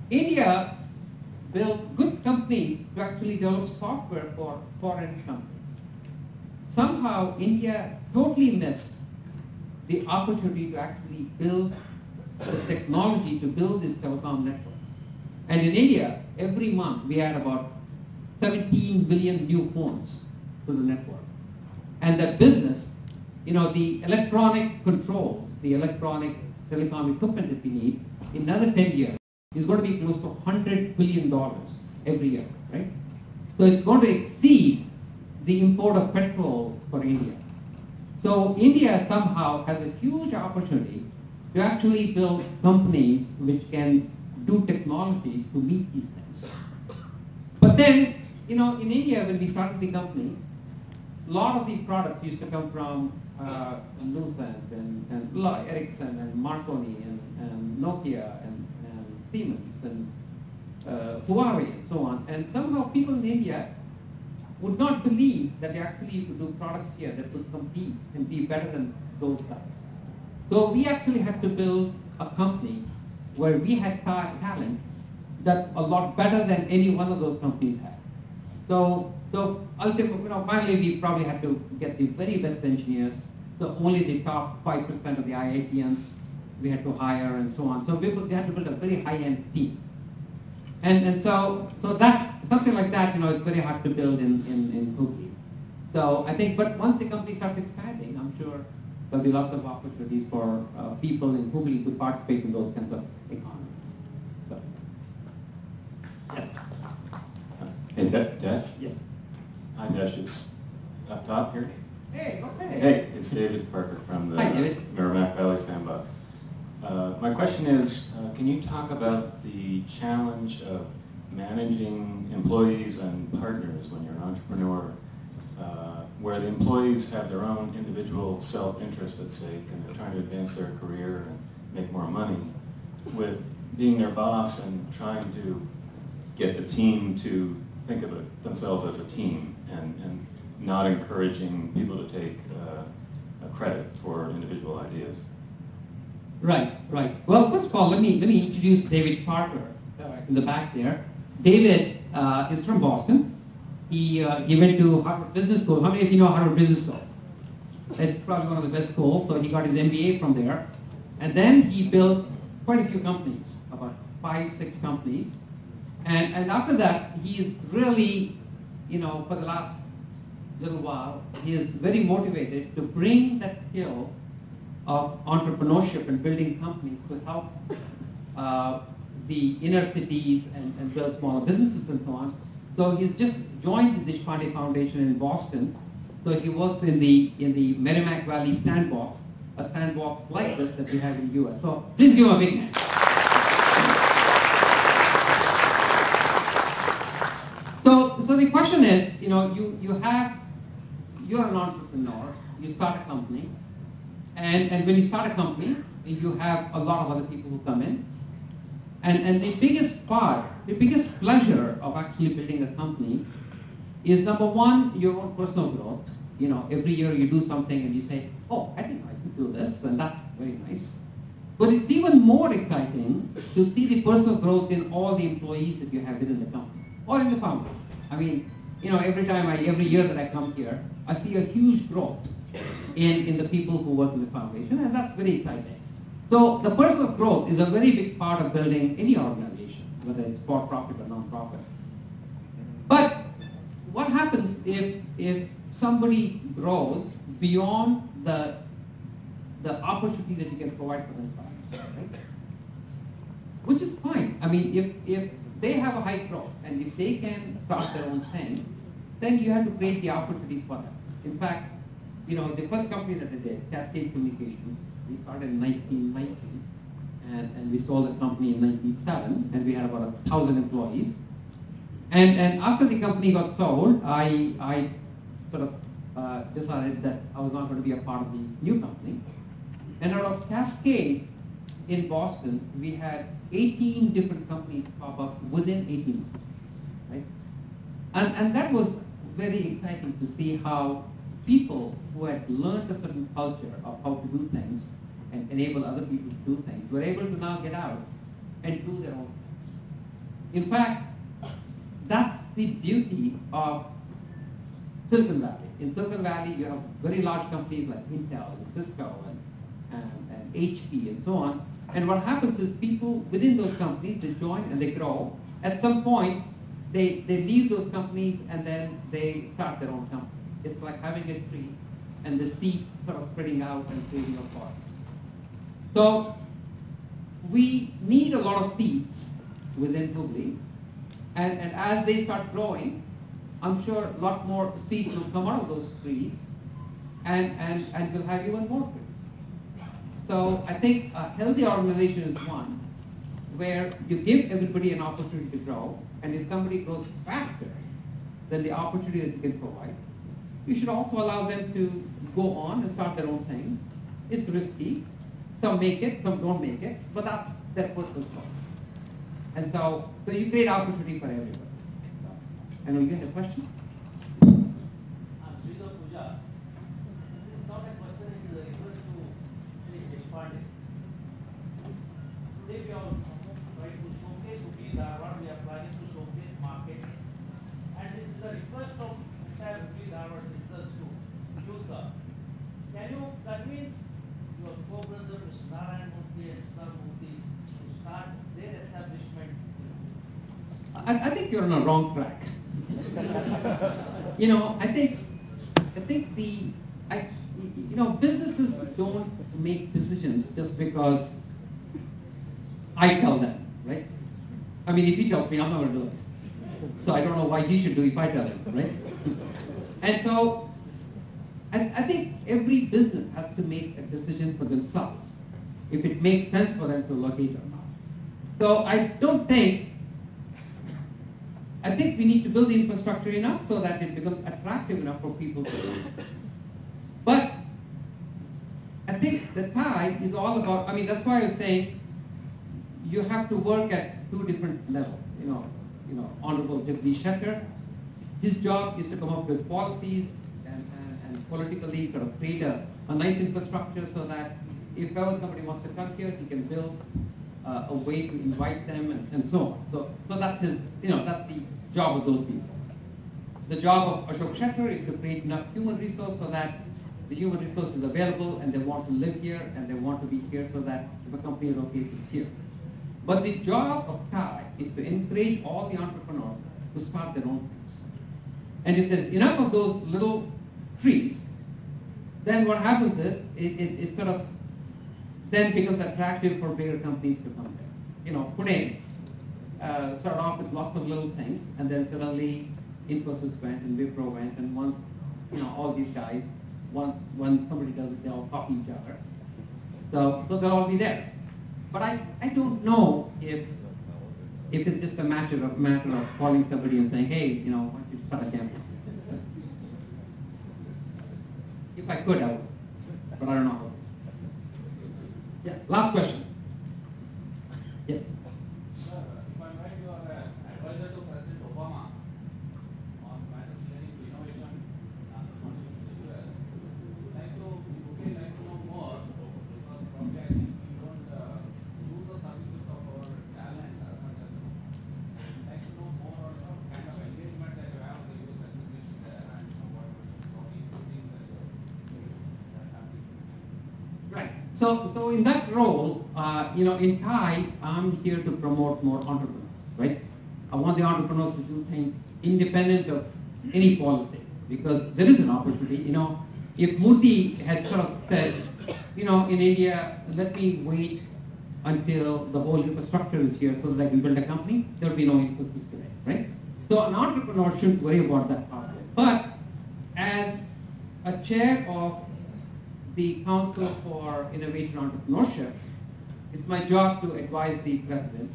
India built good companies to actually develop software for foreign companies. Somehow India totally missed the opportunity to actually build the technology to build these telecom networks. And in India, every month we had about 17 billion new phones to the network. And that business, the electronic controls, the electronic telecom equipment that we need, in another 10 years, is going to be close to $100 billion every year, right? So it's going to exceed the import of petrol for India. So India somehow has a huge opportunity to actually build companies which can do technologies to meet these things. But then, in India, when we started the company, a lot of the products used to come from Lucent and Ericsson and Marconi and Nokia and Siemens and Huawei and so on. And somehow people in India would not believe that they actually could do products here that could compete and be better than those guys. So we actually had to build a company where we had talent that's a lot better than any one of those companies had. So ultimately, finally we probably had to get the very best engineers, so only the top 5% of the IITians we had to hire and so on. So we had to build a very high-end team. And so that, something like that, it's very hard to build in Hubli. So I think, but once the company starts expanding, I'm sure there'll be lots of opportunities for people in Hubli to participate in those kinds of economies. So, yes. Hey, Desh? Yes. Hi, Desh. It's up top here. Hey, okay. Hey, it's David Parker from the Merrimack Valley Sandbox. My question is, can you talk about the challenge of managing employees and partners when you're an entrepreneur, where the employees have their own individual self-interest at stake and they're trying to advance their career and make more money, with being their boss and trying to get the team to think of themselves as a team and not encouraging people to take credit for individual ideas? Right. Well, first of all, let me introduce David Parker in the back there. David is from Boston. He went to Harvard Business School. How many of you know Harvard Business School? It's probably one of the best schools. So he got his MBA from there, and then he built quite a few companies, about 5-6 companies, and after that he's really, for the last little while, he is very motivated to bring that skill of entrepreneurship and building companies to help the inner cities and build smaller businesses and so on. So he's just joined the Deshpande Foundation in Boston. So he works in the Merrimack Valley Sandbox, a sandbox like this that we have in the US. So please give him a big hand. So the question is, you're an entrepreneur, you start a company, and when you start a company, you have a lot of other people who come in. And the biggest pleasure of actually building a company is, number one, your own personal growth. Every year you do something and you say, oh, I think I could do this, and that's very nice. But it's even more exciting to see the personal growth in all the employees that you have within the company or in the family. I mean, every year that I come here, I see a huge growth in the people who work in the foundation, and that's very exciting. So the personal growth is a very big part of building any organization, whether it's for-profit or non-profit. But what happens if somebody grows beyond the opportunity that you can provide for themselves, right? Which is fine. I mean, if they have a high growth and if they can start their own thing, then you have to create the opportunity for them. In fact, the first company that I did, Cascade Communications, we started in 1990, and we sold the company in 1997, and we had about 1,000 employees. And after the company got sold, I sort of decided that I was not going to be a part of the new company. And out of Cascade in Boston, we had 18 different companies pop up within 18 months, right? And that was very exciting to see how people who had learned a certain culture of how to do things and enable other people to do things were able to now get out and do their own things. In fact, that's the beauty of Silicon Valley. In Silicon Valley, you have very large companies like Intel and Cisco and HP and so on. And what happens is people within those companies, they join and they grow. At some point, they leave those companies and then they start their own company. It's like having a tree and the seeds sort of spreading out and creating a forest. So we need a lot of seeds within Hubli. And as they start growing, I'm sure a lot more seeds will come out of those trees and we'll have even more trees. So I think a healthy organization is one where you give everybody an opportunity to grow, and if somebody grows faster than the opportunity that you can provide, you should also allow them to go on and start their own thing. It's risky. Some make it, some don't make it, but that's their personal choice. And so you create opportunity for everybody. I know you had a question? Puja. This is not a question, it is a request to Deshpande. Say we are trying to showcase Hubli Dharwad, we are planning to showcase market. And this is a request of entire Hubli Dharwad citizens to you, sir. Can you convince your co-brother, Mr. Narayan Murthy and Sundar Murthy, to start their establishment? I think you're on a wrong track. I think businesses don't make decisions just because I tell them, right? I mean, if he tells me, I'm not going to do it. So I don't know why he should do it if I tell him, right? And so I think every business has to make a decision for themselves, if it makes sense for them to locate or not. So I think we need to build the infrastructure enough so that it becomes attractive enough for people to do it. But I think the TiE is all about, that's why I was saying you have to work at two different levels. Honorable Jagdish Shettar, his job is to come up with policies and politically sort of create a nice infrastructure so that if ever somebody wants to come here, he can build a way to invite them and so on. So that's his, that's the job of those people. The job of Ashok Shettar is to create enough human resource so that the human resource is available and they want to live here and they want to be here so that if a company locates, it's here. But the job of TiE is to encourage all the entrepreneurs to start their own things. And if there's enough of those little trees, then what happens is it sort of then becomes attractive for bigger companies to come there. Pune started off with lots of little things, and then suddenly Infosys went and Wipro went, and once all these guys, when somebody does it, they all copy each other. So they'll all be there. But I don't know if it's just a matter of calling somebody and saying, hey, why don't you start a campaign? If I could, I would, but I don't know how. Yeah, last question. Yes. Sir, if I'm right, you are an advisor to President Obama on matters relating to innovation and contribution to the US. Would like to know more, because probably I think we don't use the services of our talent as much as I'd like to know more on the kind of engagement that you have with the US administration there and what probably you think that that's happening. Right. So in that role, in TiE, I'm here to promote more entrepreneurs, right? I want the entrepreneurs to do things independent of any policy, because there is an opportunity. If Murthy had sort of said, in India, let me wait until the whole infrastructure is here so that I can build a company, there would be no Infosys today, right? So an entrepreneur shouldn't worry about that part of it. But as a chair of the Council for Innovation Entrepreneurship, it's my job to advise the president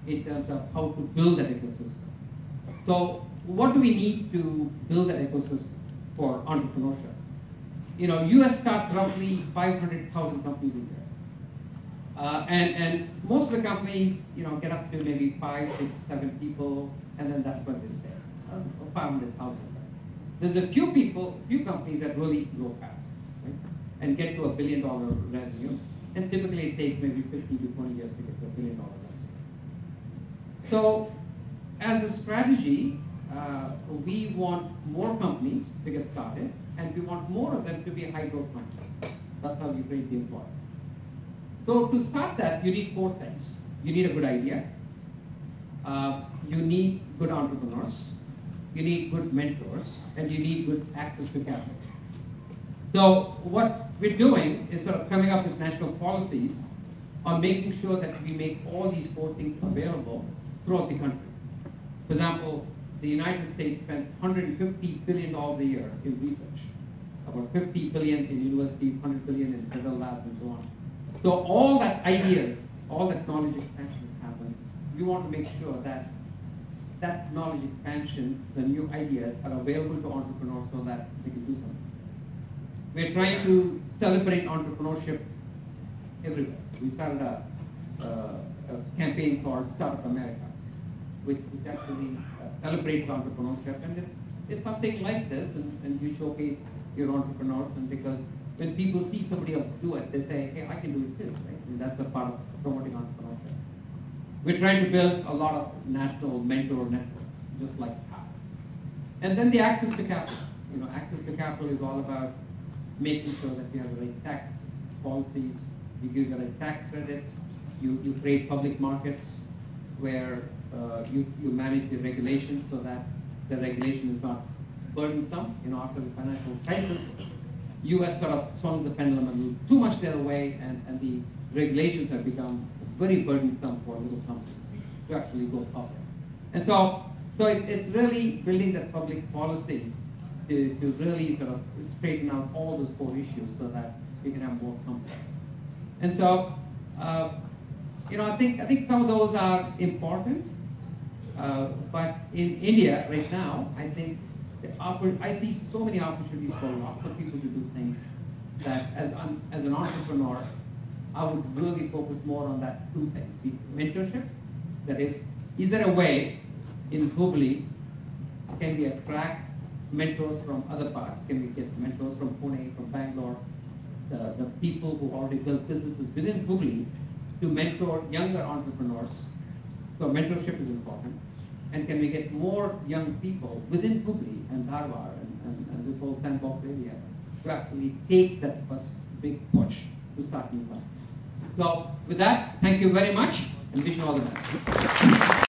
in terms of how to build that ecosystem. So what do we need to build that ecosystem for entrepreneurship? US starts roughly 500,000 companies a year. And most of the companies, get up to maybe 5, 6, 7 people, and then that's where they stay, 500,000. There's a few companies that really grow fast, right? And get to $1 billion revenue. And typically it takes maybe 15 to 20 years to get to $1 billion revenue. So as a strategy, we want more companies to get started, and we want more of them to be high growth companies. That's how we create the employer. So to start that, you need 4 things. You need a good idea. You need good entrepreneurs. You need good mentors, and you need good access to capital. So what we're doing is sort of coming up with national policies on making sure that we make all these 4 things available throughout the country. For example, the United States spends $150 billion a year in research, about $50 billion in universities, $100 billion in federal labs, and so on. So all that ideas, all that knowledge expansion happens, we want to make sure that that knowledge expansion, the new ideas, are available to entrepreneurs so that they can do something. We're trying to celebrate entrepreneurship everywhere. We started a campaign called Startup America, which actually celebrates entrepreneurship, and it's something like this, and you showcase your entrepreneurs, and because when people see somebody else do it, they say, hey, I can do it too, right? And that's a part of promoting entrepreneurship. We're trying to build a lot of national mentor networks, just like how. And then the access to capital. Access to capital is all about making sure that we have the right tax policies, you give the right tax credits, you create public markets where you manage the regulations so that the regulation is not burdensome. After the financial crisis, U.S. sort of swung the pendulum a little too much their way, and the regulations have become very burdensome for little companies to actually go public. And so it's really building that public policy to really sort of straighten out all those 4 issues so that we can have more companies. And so, I think some of those are important, but in India right now, I think I see so many opportunities for lots of people to do things that as an entrepreneur, I would really focus more on that 2 things. The mentorship, that is there a way in Hubli, can we attract mentors from other parts? Can we get mentors from Pune, from Bangalore, the people who already built businesses within Hubli to mentor younger entrepreneurs? So mentorship is important. And can we get more young people within Hubli and Dharwad and this whole sandbox area to actually take that first big push to start new companies? So with that, thank you very much, and wish you all the best.